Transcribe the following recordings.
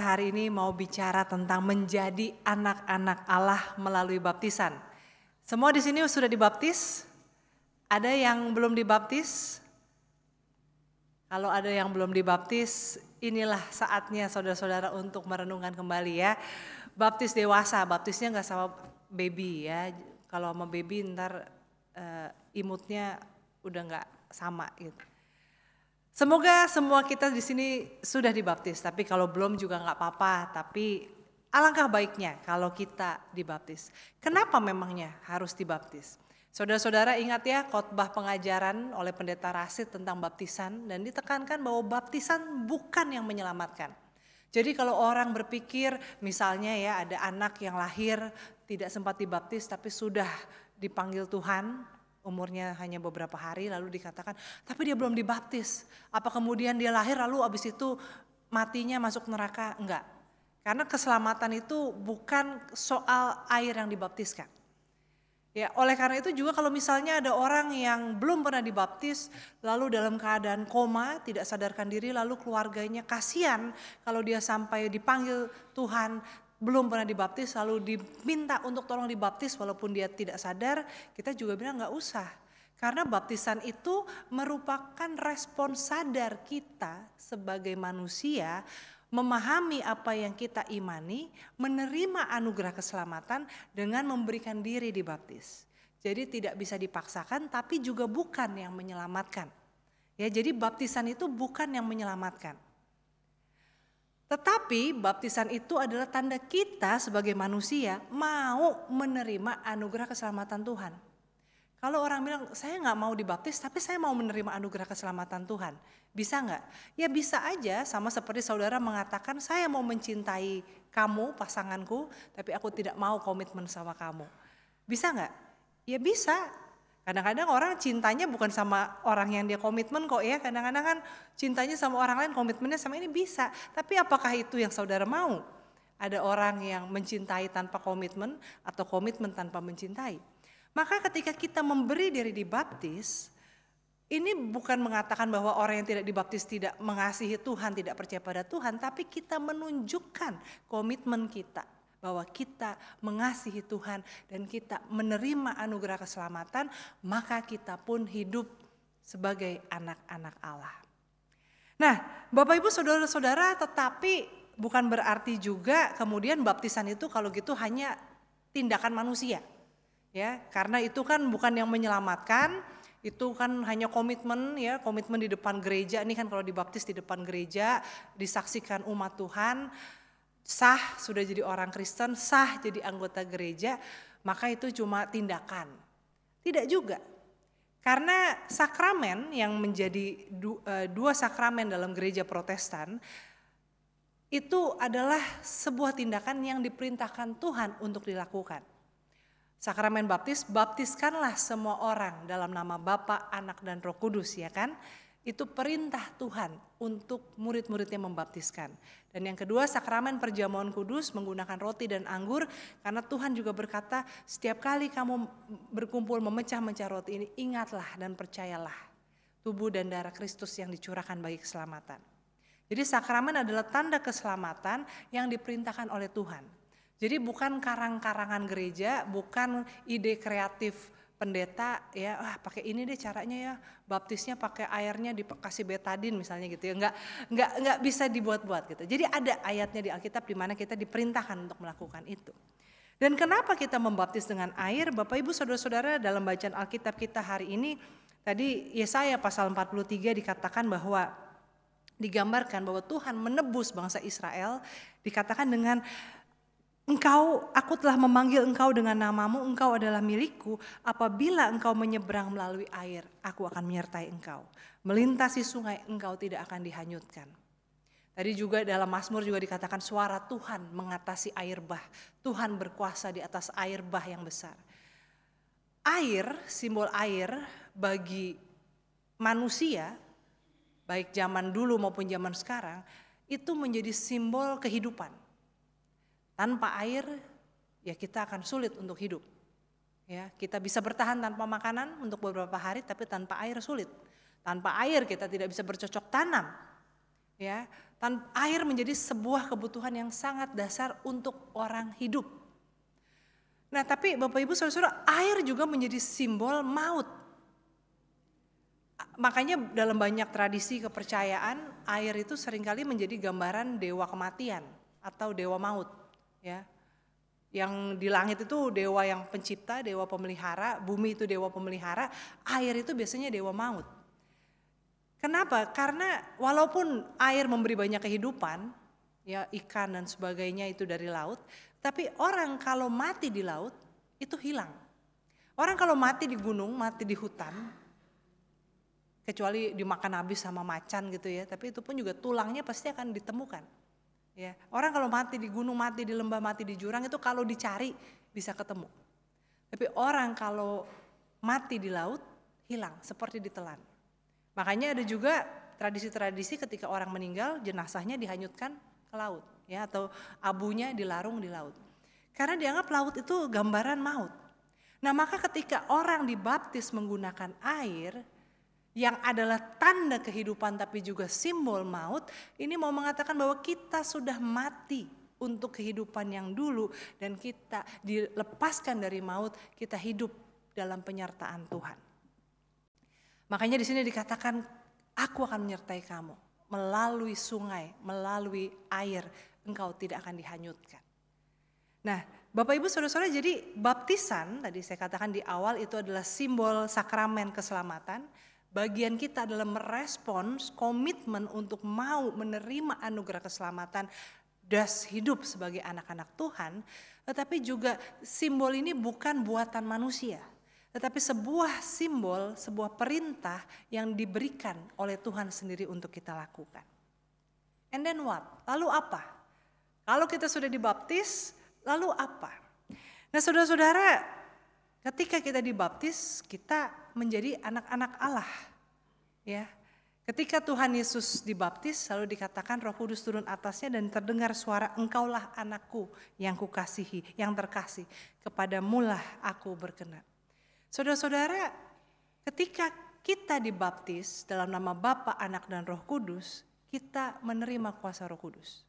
Hari ini mau bicara tentang menjadi anak-anak Allah melalui baptisan. Semua di sini sudah dibaptis? Ada yang belum dibaptis? Kalau ada yang belum dibaptis, inilah saatnya saudara-saudara untuk merenungkan kembali ya. Baptis dewasa, baptisnya nggak sama baby ya. Kalau sama baby ntar imutnya udah nggak sama gitu. Semoga semua kita di sini sudah dibaptis, tapi kalau belum juga nggak apa-apa. Tapi alangkah baiknya kalau kita dibaptis. Kenapa memangnya harus dibaptis? Saudara-saudara ingat ya khotbah pengajaran oleh Pendeta Rasid tentang baptisan dan ditekankan bahwa baptisan bukan yang menyelamatkan. Jadi kalau orang berpikir misalnya ya ada anak yang lahir tidak sempat dibaptis tapi sudah dipanggil Tuhan, umurnya hanya beberapa hari lalu dikatakan tapi dia belum dibaptis. Apa kemudian dia lahir lalu abis itu matinya masuk neraka? Enggak. Karena keselamatan itu bukan soal air yang dibaptiskan. Ya, oleh karena itu juga kalau misalnya ada orang yang belum pernah dibaptis lalu dalam keadaan koma, tidak sadarkan diri lalu keluarganya kasihan kalau dia sampai dipanggil Tuhan belum pernah dibaptis lalu diminta untuk tolong dibaptis walaupun dia tidak sadar, kita juga bilang nggak usah. Karena baptisan itu merupakan respon sadar kita sebagai manusia memahami apa yang kita imani, menerima anugerah keselamatan dengan memberikan diri dibaptis. Jadi tidak bisa dipaksakan tapi juga bukan yang menyelamatkan. Ya, jadi baptisan itu bukan yang menyelamatkan. Tetapi baptisan itu adalah tanda kita sebagai manusia mau menerima anugerah keselamatan Tuhan. Kalau orang bilang saya nggak mau dibaptis tapi saya mau menerima anugerah keselamatan Tuhan. Bisa nggak? Ya bisa aja, sama seperti saudara mengatakan saya mau mencintai kamu pasanganku tapi aku tidak mau komitmen sama kamu. Bisa nggak? Ya bisa. Kadang-kadang orang cintanya bukan sama orang yang dia komitmen kok ya. Kadang-kadang kan cintanya sama orang lain, komitmennya sama ini bisa. Tapi apakah itu yang saudara mau? Ada orang yang mencintai tanpa komitmen atau komitmen tanpa mencintai. Maka ketika kita memberi diri dibaptis, ini bukan mengatakan bahwa orang yang tidak dibaptis tidak mengasihi Tuhan, tidak percaya pada Tuhan. Tapi kita menunjukkan komitmen kita. Bahwa kita mengasihi Tuhan dan kita menerima anugerah keselamatan, maka kita pun hidup sebagai anak-anak Allah. Nah, Bapak Ibu Saudara-saudara, tetapi bukan berarti juga kemudian baptisan itu kalau gitu hanya tindakan manusia. Ya, karena itu kan bukan yang menyelamatkan, itu kan hanya komitmen ya, komitmen di depan gereja. Ini kan kalau dibaptis di depan gereja, disaksikan umat Tuhan, sah sudah jadi orang Kristen, sah jadi anggota gereja, maka itu cuma tindakan. Tidak juga. Karena sakramen yang menjadi dua sakramen dalam gereja Protestan itu adalah sebuah tindakan yang diperintahkan Tuhan untuk dilakukan. Sakramen baptis, baptiskanlah semua orang dalam nama Bapa, Anak dan Roh Kudus ya kan. Itu perintah Tuhan untuk murid-muridnya membaptiskan. Dan yang kedua sakramen perjamuan kudus menggunakan roti dan anggur. Karena Tuhan juga berkata setiap kali kamu berkumpul memecah-mecah roti ini ingatlah dan percayalah tubuh dan darah Kristus yang dicurahkan bagi keselamatan. Jadi sakramen adalah tanda keselamatan yang diperintahkan oleh Tuhan. Jadi bukan karang-karangan gereja, bukan ide kreatif pendeta ya, pakai ini deh caranya ya, baptisnya pakai airnya dikasih betadin misalnya gitu ya, enggak bisa dibuat-buat gitu. Jadi ada ayatnya di Alkitab di mana kita diperintahkan untuk melakukan itu. Dan kenapa kita membaptis dengan air? Bapak Ibu Saudara-saudara, dalam bacaan Alkitab kita hari ini, tadi Yesaya pasal 43 dikatakan bahwa digambarkan bahwa Tuhan menebus bangsa Israel, dikatakan dengan aku telah memanggil engkau dengan namamu, engkau adalah milikku. Apabila engkau menyeberang melalui air, aku akan menyertai engkau. Melintasi sungai, engkau tidak akan dihanyutkan. Tadi juga dalam Mazmur juga dikatakan suara Tuhan mengatasi air bah. Tuhan berkuasa di atas air bah yang besar. Air, simbol air bagi manusia, baik zaman dulu maupun zaman sekarang, itu menjadi simbol kehidupan. Tanpa air ya kita akan sulit untuk hidup. Ya, kita bisa bertahan tanpa makanan untuk beberapa hari tapi tanpa air sulit. Tanpa air kita tidak bisa bercocok tanam. Ya, Air menjadi sebuah kebutuhan yang sangat dasar untuk orang hidup. Nah, tapi Bapak Ibu Saudara-saudara, air juga menjadi simbol maut. Makanya dalam banyak tradisi kepercayaan, air itu seringkali menjadi gambaran dewa kematian atau dewa maut, ya. Yang di langit itu dewa yang pencipta, dewa pemelihara, bumi itu dewa pemelihara, air itu biasanya dewa maut. Kenapa? Karena walaupun air memberi banyak kehidupan, ya ikan dan sebagainya itu dari laut, tapi orang kalau mati di laut itu hilang. Orang kalau mati di gunung, mati di hutan, kecuali dimakan habis sama macan gitu ya, tapi itu pun juga tulangnya pasti akan ditemukan. Ya, orang kalau mati di gunung, mati di lembah, mati di jurang itu kalau dicari bisa ketemu. Tapi orang kalau mati di laut hilang seperti ditelan. Makanya ada juga tradisi-tradisi ketika orang meninggal jenazahnya dihanyutkan ke laut, ya, atau abunya dilarung di laut. Karena dianggap laut itu gambaran maut. Nah, maka ketika orang dibaptis menggunakan air yang adalah tanda kehidupan tapi juga simbol maut, ini mau mengatakan bahwa kita sudah mati untuk kehidupan yang dulu dan kita dilepaskan dari maut, kita hidup dalam penyertaan Tuhan. Makanya di sini dikatakan, aku akan menyertai kamu melalui sungai, melalui air, engkau tidak akan dihanyutkan. Nah, Bapak Ibu Saudara-saudara, jadi baptisan tadi saya katakan di awal itu adalah simbol sakramen keselamatan. Bagian kita adalah merespons komitmen untuk mau menerima anugerah keselamatan dan hidup sebagai anak-anak Tuhan. Tetapi juga simbol ini bukan buatan manusia, tetapi sebuah simbol, sebuah perintah yang diberikan oleh Tuhan sendiri untuk kita lakukan. And then what? Lalu apa? Kalau kita sudah dibaptis, lalu apa? Nah, saudara-saudara, ketika kita dibaptis, kita menjadi anak-anak Allah. Ya. Ketika Tuhan Yesus dibaptis, lalu dikatakan Roh Kudus turun atasnya dan terdengar suara, engkaulah anakku yang kukasihi, yang terkasih, kepadamulah aku berkenan. Saudara-saudara, ketika kita dibaptis dalam nama Bapa, Anak, dan Roh Kudus, kita menerima kuasa Roh Kudus.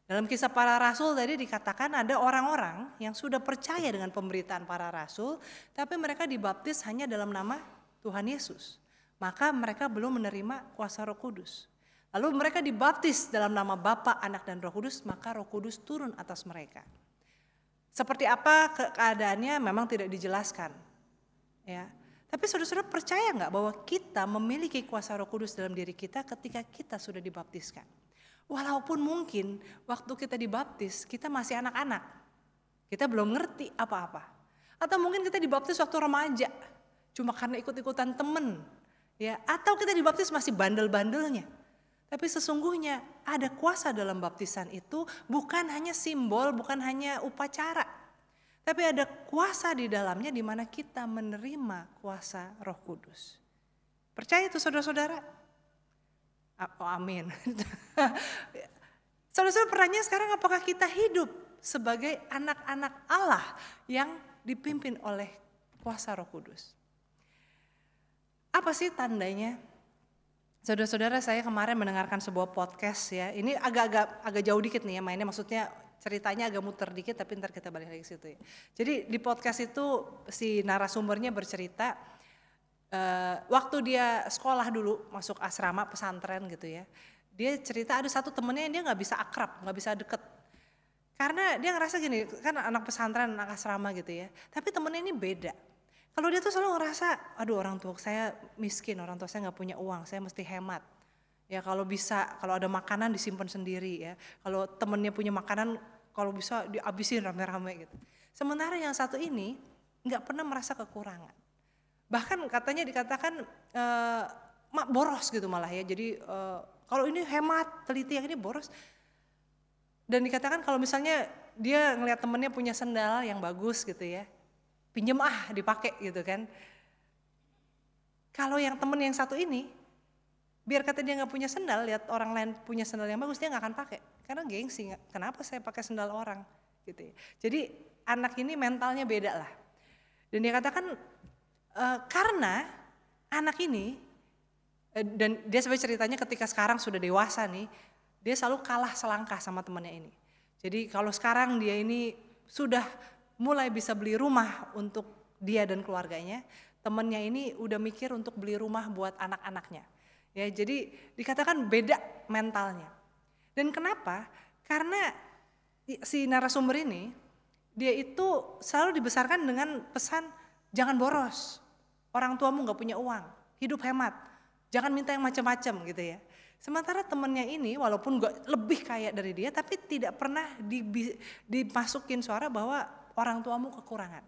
Dalam kisah para rasul tadi dikatakan ada orang-orang yang sudah percaya dengan pemberitaan para rasul, tapi mereka dibaptis hanya dalam nama Tuhan Yesus. Maka mereka belum menerima kuasa Roh Kudus. Lalu mereka dibaptis dalam nama Bapa, Anak, dan Roh Kudus, maka Roh Kudus turun atas mereka. Seperti apa keadaannya memang tidak dijelaskan. Ya, tapi saudara-saudara percaya nggak bahwa kita memiliki kuasa Roh Kudus dalam diri kita ketika kita sudah dibaptiskan? Walaupun mungkin waktu kita dibaptis kita masih anak-anak, kita belum ngerti apa-apa. Atau mungkin kita dibaptis waktu remaja, cuma karena ikut-ikutan temen, ya. Atau kita dibaptis masih bandel-bandelnya. Tapi sesungguhnya ada kuasa dalam baptisan itu, bukan hanya simbol, bukan hanya upacara. Tapi ada kuasa di dalamnya di mana kita menerima kuasa Roh Kudus. Percaya itu saudara-saudara? Oh, amin. Saudara-saudara, pertanyaan sekarang, apakah kita hidup sebagai anak-anak Allah yang dipimpin oleh kuasa Roh Kudus? Apa sih tandanya? Saudara-saudara, saya kemarin mendengarkan sebuah podcast ya. Ini agak jauh dikit nih ya mainnya, maksudnya ceritanya agak muter dikit, tapi ntar kita balik lagi ke situ ya. Jadi di podcast itu si narasumbernya bercerita waktu dia sekolah dulu, masuk asrama pesantren gitu ya. Dia cerita ada satu temennya yang dia nggak bisa akrab, nggak bisa deket. Karena dia ngerasa gini, kan anak pesantren, anak asrama gitu ya. Tapi temennya ini beda. Kalau dia tuh selalu ngerasa, aduh orang tua saya miskin, orang tua saya nggak punya uang, saya mesti hemat. Ya kalau bisa, kalau ada makanan disimpan sendiri ya. Kalau temennya punya makanan, kalau bisa dihabisin rame-rame gitu. Sementara yang satu ini nggak pernah merasa kekurangan. Bahkan katanya dikatakan boros gitu malah ya. Jadi kalau ini hemat, teliti, yang ini boros. Dan dikatakan kalau misalnya dia ngelihat temennya punya sendal yang bagus gitu ya, pinjem dipakai gitu kan. Kalau yang temen yang satu ini, biar kata dia nggak punya sendal, lihat orang lain punya sendal yang bagus, dia nggak akan pakai. Karena gengsi, kenapa saya pakai sendal orang gitu ya. Jadi anak ini mentalnya beda lah. Dan dia katakan karena anak ini, dan dia sebenarnya ceritanya ketika sekarang sudah dewasa nih, dia selalu kalah selangkah sama temannya ini. Jadi kalau sekarang dia ini sudah mulai bisa beli rumah untuk dia dan keluarganya, temannya ini udah mikir untuk beli rumah buat anak-anaknya. Ya, jadi dikatakan beda mentalnya. Dan kenapa? Karena si narasumber ini, dia itu selalu dibesarkan dengan pesan jangan boros, orang tuamu gak punya uang, hidup hemat, jangan minta yang macam-macam gitu ya. Sementara temennya ini walaupun gak lebih kaya dari dia, tapi tidak pernah dimasukin suara bahwa orang tuamu kekurangan.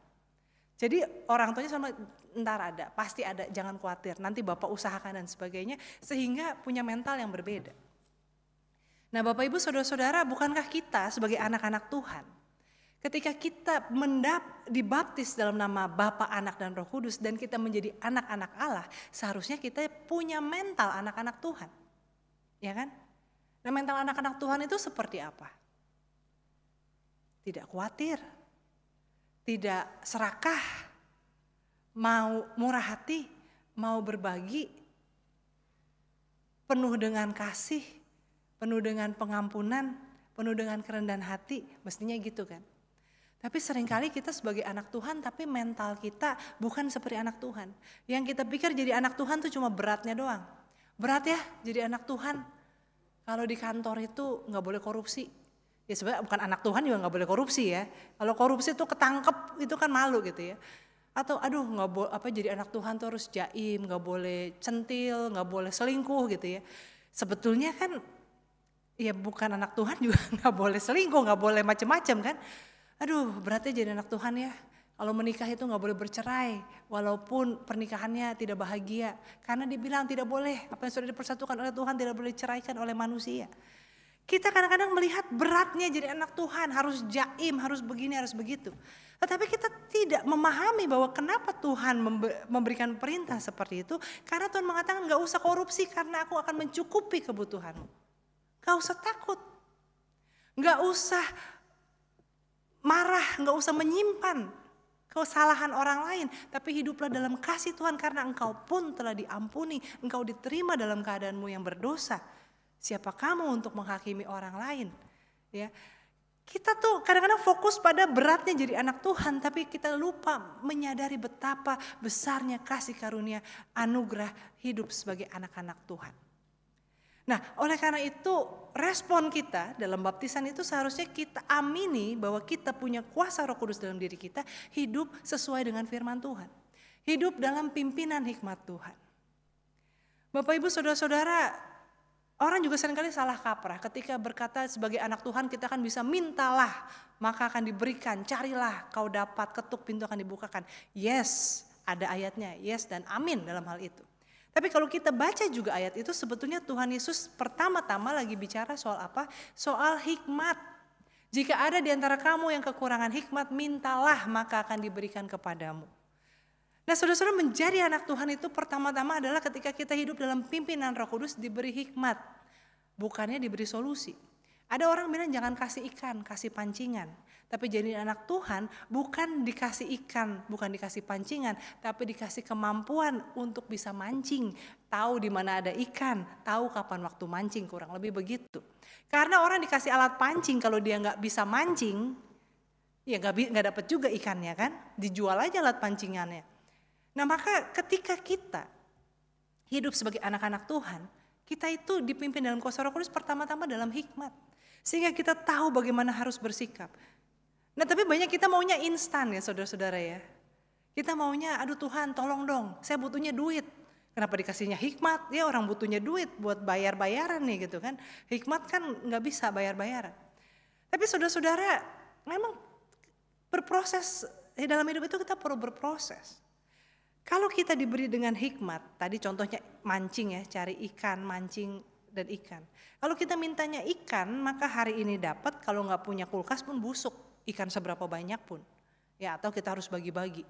Jadi orang tuanya sama ntar ada, pasti ada, jangan khawatir, nanti bapak usahakan dan sebagainya, sehingga punya mental yang berbeda. Nah Bapak Ibu Saudara-saudara, bukankah kita sebagai anak-anak Tuhan, ketika kita dibaptis dalam nama Bapa, Anak, dan Roh Kudus, dan kita menjadi anak-anak Allah, seharusnya kita punya mental anak-anak Tuhan. Ya kan? Nah mental anak-anak Tuhan itu seperti apa? Tidak khawatir, tidak serakah, mau murah hati, mau berbagi, penuh dengan kasih, penuh dengan pengampunan, penuh dengan kerendahan hati, mestinya gitu kan. Tapi seringkali kita sebagai anak Tuhan, tapi mental kita bukan seperti anak Tuhan. Yang kita pikir jadi anak Tuhan tuh cuma beratnya doang. Berat ya jadi anak Tuhan, kalau di kantor itu gak boleh korupsi. Ya sebenarnya bukan anak Tuhan juga gak boleh korupsi ya. Kalau korupsi tuh ketangkep itu kan malu gitu ya. Atau aduh jadi anak Tuhan tuh harus jaim, gak boleh centil, gak boleh selingkuh gitu ya. Sebetulnya kan ya bukan anak Tuhan juga gak boleh selingkuh, gak boleh macem-macem kan. Aduh beratnya jadi anak Tuhan ya. Kalau menikah itu gak boleh bercerai, walaupun pernikahannya tidak bahagia. Karena dibilang tidak boleh, apa yang sudah dipersatukan oleh Tuhan tidak boleh diceraikan oleh manusia. Kita kadang-kadang melihat beratnya jadi anak Tuhan, harus jaim, harus begini, harus begitu. Tetapi kita tidak memahami bahwa kenapa Tuhan memberikan perintah seperti itu. Karena Tuhan mengatakan gak usah korupsi karena aku akan mencukupi kebutuhanmu. Gak usah takut, gak usah marah, gak usah menyimpan kesalahan orang lain, tapi hiduplah dalam kasih Tuhan karena engkau pun telah diampuni, engkau diterima dalam keadaanmu yang berdosa. Siapa kamu untuk menghakimi orang lain? Ya, kita tuh kadang-kadang fokus pada beratnya jadi anak Tuhan, tapi kita lupa menyadari betapa besarnya kasih karunia anugerah hidup sebagai anak-anak Tuhan. Nah, oleh karena itu respon kita dalam baptisan itu seharusnya kita amini bahwa kita punya kuasa Roh Kudus dalam diri kita, hidup sesuai dengan firman Tuhan. Hidup dalam pimpinan hikmat Tuhan. Bapak Ibu Saudara-saudara, orang juga seringkali salah kaprah ketika berkata sebagai anak Tuhan kita kan bisa mintalah maka akan diberikan, carilah kau dapat, ketuk pintu akan dibukakan. Yes, ada ayatnya, yes dan amin dalam hal itu. Tapi kalau kita baca juga ayat itu sebetulnya Tuhan Yesus pertama-tama lagi bicara soal apa? Soal hikmat. Jika ada di antara kamu yang kekurangan hikmat, mintalah maka akan diberikan kepadamu. Nah saudara-saudara, menjadi anak Tuhan itu pertama-tama adalah ketika kita hidup dalam pimpinan Roh Kudus diberi hikmat. Bukannya diberi solusi. Ada orang bilang jangan kasih ikan, kasih pancingan. Tapi jadi anak Tuhan bukan dikasih ikan, bukan dikasih pancingan, tapi dikasih kemampuan untuk bisa mancing. Tahu di mana ada ikan, tahu kapan waktu mancing, kurang lebih begitu. Karena orang dikasih alat pancing, kalau dia nggak bisa mancing, ya nggak dapat juga ikannya kan, dijual aja alat pancingannya. Nah maka ketika kita hidup sebagai anak-anak Tuhan, kita itu dipimpin dalam kuasa Roh Kudus pertama-tama dalam hikmat. Sehingga kita tahu bagaimana harus bersikap. Nah tapi banyak kita maunya instan ya saudara-saudara ya. Kita maunya aduh Tuhan tolong dong, saya butuhnya duit. Kenapa dikasihnya hikmat? Ya orang butuhnya duit buat bayar-bayaran nih gitu kan. Hikmat kan gak bisa bayar-bayaran. Tapi saudara-saudara memang berproses, dalam hidup itu kita perlu berproses. Kalau kita diberi dengan hikmat, tadi contohnya mancing ya, cari ikan, mancing dan ikan. Kalau kita mintanya ikan, maka hari ini dapat, kalau nggak punya kulkas pun busuk, ikan seberapa banyak pun. Ya atau kita harus bagi-bagi.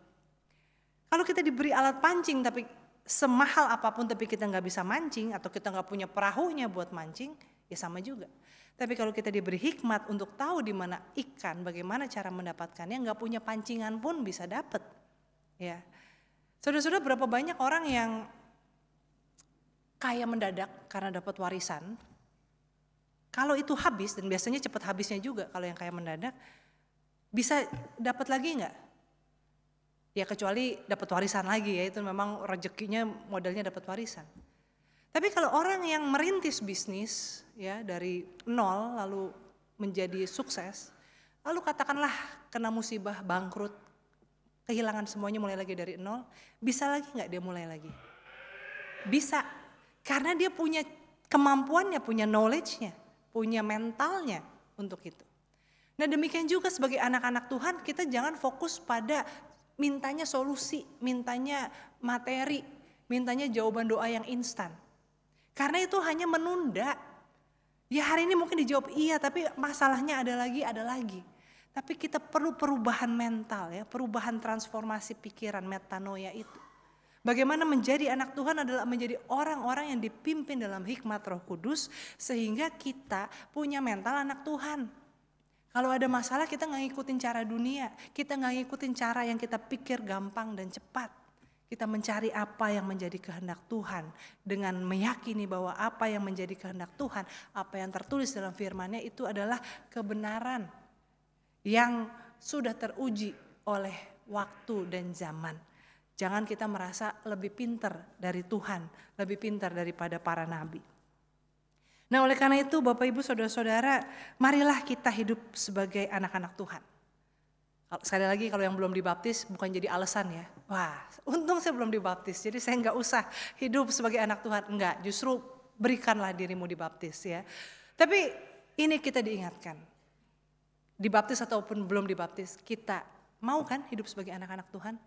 Kalau kita diberi alat pancing tapi semahal apapun tapi kita nggak bisa mancing atau kita nggak punya perahunya buat mancing, ya sama juga. Tapi kalau kita diberi hikmat untuk tahu di mana ikan, bagaimana cara mendapatkannya, nggak punya pancingan pun bisa dapat. Ya, saudara-saudara berapa banyak orang yang kaya mendadak karena dapat warisan, Kalau itu habis, dan biasanya cepat habisnya juga kalau yang kayak mendadak, bisa dapat lagi nggak? Ya kecuali dapat warisan lagi ya, itu memang rezekinya modalnya dapat warisan. Tapi kalau orang yang merintis bisnis ya dari nol lalu menjadi sukses, lalu katakanlah kena musibah, bangkrut, kehilangan semuanya mulai lagi dari nol, bisa lagi nggak dia mulai lagi? Bisa, karena dia punya kemampuannya, punya knowledge-nya, punya mentalnya untuk itu. Nah demikian juga sebagai anak-anak Tuhan, kita jangan fokus pada mintanya solusi, mintanya materi, mintanya jawaban doa yang instan. Karena itu hanya menunda. Ya hari ini mungkin dijawab iya, tapi masalahnya ada lagi. Tapi kita perlu perubahan mental ya, perubahan transformasi pikiran, metanoia itu. Bagaimana menjadi anak Tuhan adalah menjadi orang-orang yang dipimpin dalam hikmat Roh Kudus, sehingga kita punya mental anak Tuhan. Kalau ada masalah kita gak ngikutin cara dunia, kita gak ngikutin cara yang kita pikir gampang dan cepat. Kita mencari apa yang menjadi kehendak Tuhan dengan meyakini bahwa apa yang menjadi kehendak Tuhan, apa yang tertulis dalam firman-Nya itu adalah kebenaran yang sudah teruji oleh waktu dan zaman. Jangan kita merasa lebih pintar dari Tuhan, lebih pintar daripada para nabi. Nah oleh karena itu Bapak Ibu Saudara-saudara, marilah kita hidup sebagai anak-anak Tuhan. Sekali lagi kalau yang belum dibaptis bukan jadi alasan ya. Wah untung saya belum dibaptis jadi saya nggak usah hidup sebagai anak Tuhan. Enggak, justru berikanlah dirimu dibaptis ya. Tapi ini kita diingatkan. Dibaptis ataupun belum dibaptis, kita mau kan hidup sebagai anak-anak Tuhan?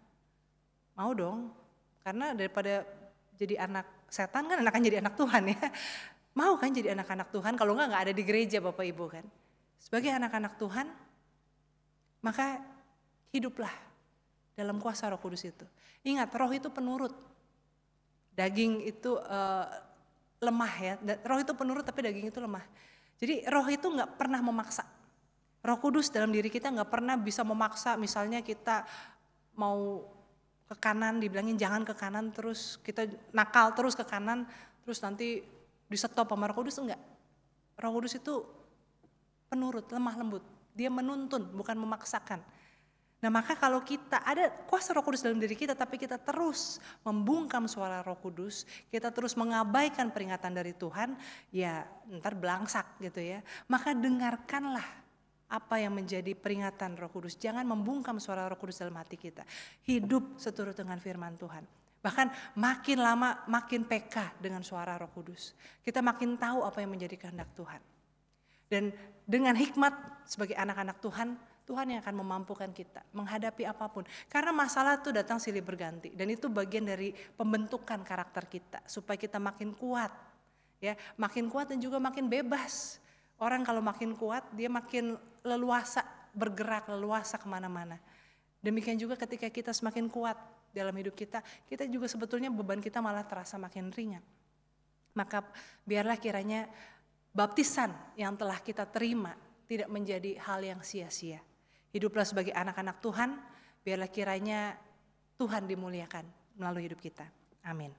Mau dong. Karena daripada jadi anak setan kan enakan jadi anak Tuhan ya. Mau kan jadi anak-anak Tuhan, kalau enggak ada di gereja Bapak Ibu kan. Sebagai anak-anak Tuhan, maka hiduplah dalam kuasa Roh Kudus itu. Ingat, roh itu penurut. Daging itu lemah ya. Roh itu penurut tapi daging itu lemah. Jadi roh itu gak pernah memaksa. Roh Kudus dalam diri kita gak pernah bisa memaksa. Misalnya kita mau ke kanan dibilangin jangan ke kanan, terus kita nakal terus ke kanan, terus nanti disetop sama Roh Kudus, enggak. Roh Kudus itu penurut, lemah lembut. Dia menuntun, bukan memaksakan. Nah maka kalau kita ada kuasa Roh Kudus dalam diri kita, tapi kita terus membungkam suara Roh Kudus, kita terus mengabaikan peringatan dari Tuhan, ya ntar belangsak gitu ya. Maka dengarkanlah apa yang menjadi peringatan Roh Kudus. Jangan membungkam suara Roh Kudus dalam hati kita. Hidup seturut dengan firman Tuhan. Bahkan makin lama makin peka dengan suara Roh Kudus. Kita makin tahu apa yang menjadi kehendak Tuhan. Dan dengan hikmat sebagai anak-anak Tuhan, Tuhan yang akan memampukan kita menghadapi apapun. Karena masalah itu datang silih berganti dan itu bagian dari pembentukan karakter kita supaya kita makin kuat. Ya, makin kuat dan juga makin bebas. Orang kalau makin kuat dia makin leluasa bergerak, leluasa kemana-mana. Demikian juga ketika kita semakin kuat dalam hidup kita, kita juga sebetulnya beban kita malah terasa makin ringan. Maka biarlah kiranya baptisan yang telah kita terima tidak menjadi hal yang sia-sia. Hiduplah sebagai anak-anak Tuhan, biarlah kiranya Tuhan dimuliakan melalui hidup kita. Amin.